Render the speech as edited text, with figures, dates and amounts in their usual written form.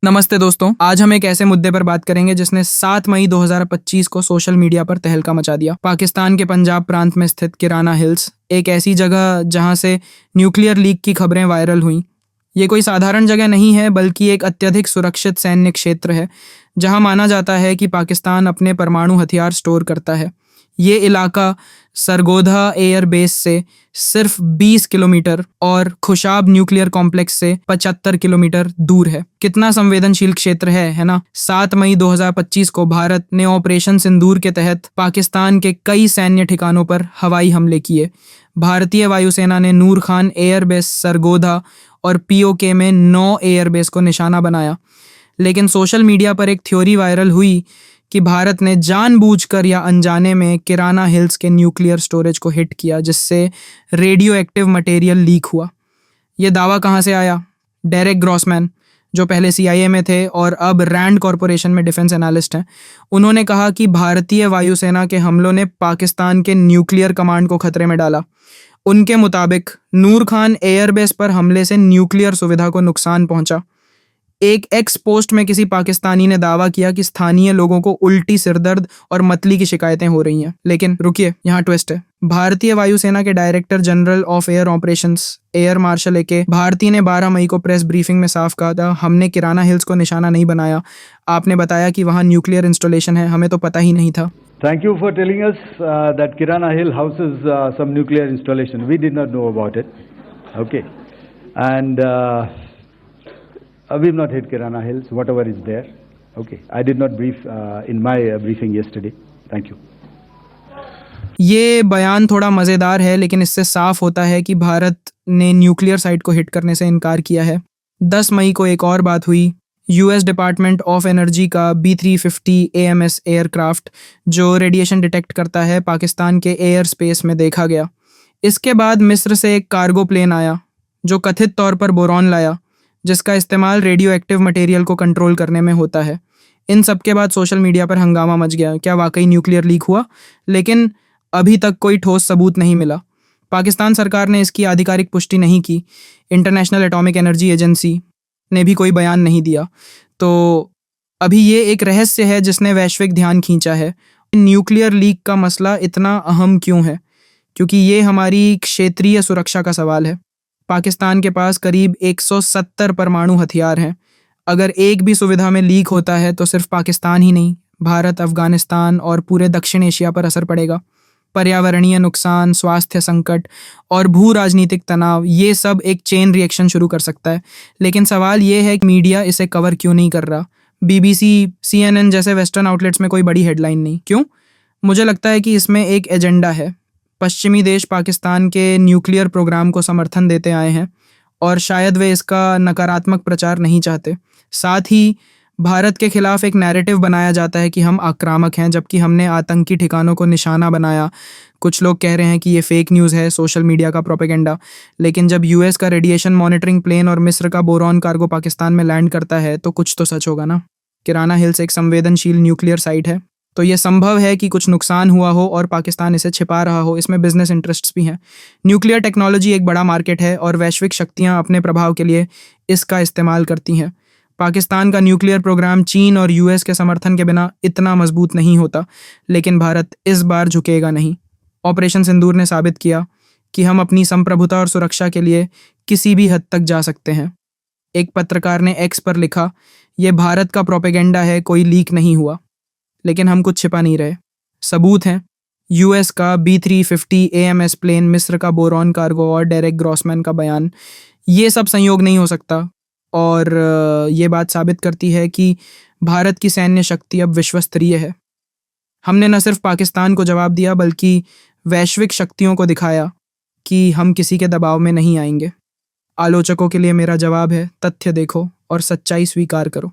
नमस्ते दोस्तों, आज हम एक ऐसे मुद्दे पर बात करेंगे जिसने 7 मई 2025 को सोशल मीडिया पर तहलका मचा दिया। पाकिस्तान के पंजाब प्रांत में स्थित किराना हिल्स, एक ऐसी जगह जहां से न्यूक्लियर लीक की खबरें वायरल हुई। ये कोई साधारण जगह नहीं है, बल्कि एक अत्यधिक सुरक्षित सैन्य क्षेत्र है जहां माना जाता है कि पाकिस्तान अपने परमाणु हथियार स्टोर करता है। ये इलाका सरगोधा एयर बेस से सिर्फ 20 किलोमीटर और खुशाब न्यूक्लियर कॉम्प्लेक्स से 75 किलोमीटर दूर है। कितना संवेदनशील क्षेत्र है ना। 7 मई 2025 को भारत ने ऑपरेशन सिंदूर के तहत पाकिस्तान के कई सैन्य ठिकानों पर हवाई हमले किए। भारतीय वायुसेना ने नूर खान एयरबेस, सरगोधा और पीओके में 9 एयरबेस को निशाना बनाया। लेकिन सोशल मीडिया पर एक थ्योरी वायरल हुई कि भारत ने जानबूझकर या अनजाने में किराना हिल्स के न्यूक्लियर स्टोरेज को हिट किया, जिससे रेडियो एक्टिव मटेरियल लीक हुआ। ये दावा कहाँ से आया? डेरेक ग्रॉसमैन, जो पहले CIA में थे और अब रैंड कॉरपोरेशन में डिफेंस एनालिस्ट हैं, उन्होंने कहा कि भारतीय वायुसेना के हमलों ने पाकिस्तान के न्यूक्लियर कमांड को खतरे में डाला। उनके मुताबिक नूर खान एयरबेस पर हमले से न्यूक्लियर सुविधा को नुकसान पहुंचा। एक एक्स पोस्ट में किसी पाकिस्तानी ने दावा किया कि स्थानीय लोगों को उल्टी, सिरदर्द और मतली की शिकायतें हो रही हैं। लेकिन रुकिए, यहाँ ट्विस्ट है। भारतीय वायुसेना के director general of air operations air marshal AK Bharti ने 12 मई को प्रेस ब्रीफिंग में साफ कहा था, हमने किराना हिल्स को निशाना नहीं बनाया। आपने बताया कि वहाँ न्यूक्लियर इंस्टॉलेशन है, हमें तो पता ही नहीं था। Thank you for telling us that Kirana Hill houses some nuclear installation. We did not know about it. Okay. And we've not hit Kirana Hills, whatever is there. Okay. I did not brief in my briefing yesterday. Thank you. ये बयान थोड़ा मज़ेदार है, लेकिन इससे साफ होता है कि भारत ने न्यूक्लियर साइट को हिट करने से इनकार किया है। 10 मई को एक और बात हुई। US डिपार्टमेंट ऑफ एनर्जी का B350 AMS एयरक्राफ्ट, जो रेडिएशन डिटेक्ट करता है, पाकिस्तान के एयर स्पेस में देखा गया। इसके बाद मिस्र से एक कार्गो प्लेन आया जो कथित तौर पर बोरॉन लाया, जिसका इस्तेमाल रेडियो एक्टिव मटेरियल को कंट्रोल करने में होता है। इन सब के बाद सोशल मीडिया पर हंगामा मच गया, क्या वाकई न्यूक्लियर लीक हुआ? लेकिन अभी तक कोई ठोस सबूत नहीं मिला। पाकिस्तान सरकार ने इसकी आधिकारिक पुष्टि नहीं की। इंटरनेशनल एटॉमिक एनर्जी एजेंसी ने भी कोई बयान नहीं दिया। तो अभी ये एक रहस्य है जिसने वैश्विक ध्यान खींचा है। न्यूक्लियर लीक का मसला इतना अहम क्यों है? क्योंकि ये हमारी क्षेत्रीय सुरक्षा का सवाल है। पाकिस्तान के पास करीब 170 परमाणु हथियार हैं। अगर एक भी सुविधा में लीक होता है तो सिर्फ पाकिस्तान ही नहीं, भारत, अफगानिस्तान और पूरे दक्षिण एशिया पर असर पड़ेगा। पर्यावरणीय नुकसान, स्वास्थ्य संकट और भू राजनीतिक तनाव, ये सब एक चेन रिएक्शन शुरू कर सकता है। लेकिन सवाल ये है कि मीडिया इसे कवर क्यों नहीं कर रहा? BBC, CNN जैसे वेस्टर्न आउटलेट्स में कोई बड़ी हेडलाइन नहीं, क्यों? मुझे लगता है कि इसमें एक एजेंडा है। पश्चिमी देश पाकिस्तान के न्यूक्लियर प्रोग्राम को समर्थन देते आए हैं और शायद वे इसका नकारात्मक प्रचार नहीं चाहते। साथ ही भारत के खिलाफ एक नैरेटिव बनाया जाता है कि हम आक्रामक हैं, जबकि हमने आतंकी ठिकानों को निशाना बनाया। कुछ लोग कह रहे हैं कि ये फेक न्यूज़ है, सोशल मीडिया का प्रोपेगेंडा। लेकिन जब US का रेडिएशन मॉनिटरिंग प्लेन और मिस्र का बोरॉन कार्गो पाकिस्तान में लैंड करता है तो कुछ तो सच होगा ना। किराना हिल्स एक संवेदनशील न्यूक्लियर साइट है, तो ये संभव है कि कुछ नुकसान हुआ हो और पाकिस्तान इसे छिपा रहा हो। इसमें बिजनेस इंटरेस्ट्स भी हैं। न्यूक्लियर टेक्नोलॉजी एक बड़ा मार्केट है और वैश्विक शक्तियाँ अपने प्रभाव के लिए इसका इस्तेमाल करती हैं। पाकिस्तान का न्यूक्लियर प्रोग्राम चीन और US के समर्थन के बिना इतना मजबूत नहीं होता, लेकिन भारत इस बार झुकेगा नहीं। ऑपरेशन सिंदूर ने साबित किया कि हम अपनी संप्रभुता और सुरक्षा के लिए किसी भी हद तक जा सकते हैं। एक पत्रकार ने X पर लिखा, यह भारत का प्रोपेगेंडा है, कोई लीक नहीं हुआ। लेकिन हम कुछ छिपा नहीं रहे। सबूत हैं। US का B350 AMS प्लेन, मिस्र का बोरॉन कार्गो और डेरेक ग्रॉसमैन का बयान। ये सब संयोग नहीं हो सकता। और ये बात साबित करती है कि भारत की सैन्य शक्ति अब विश्वस्तरीय है। हमने न सिर्फ पाकिस्तान को जवाब दिया, बल्कि वैश्विक शक्तियों को दिखाया कि हम किसी के दबाव में नहीं आएंगे। आलोचकों के लिए मेरा जवाब है, तथ्य देखो और सच्चाई स्वीकार करो।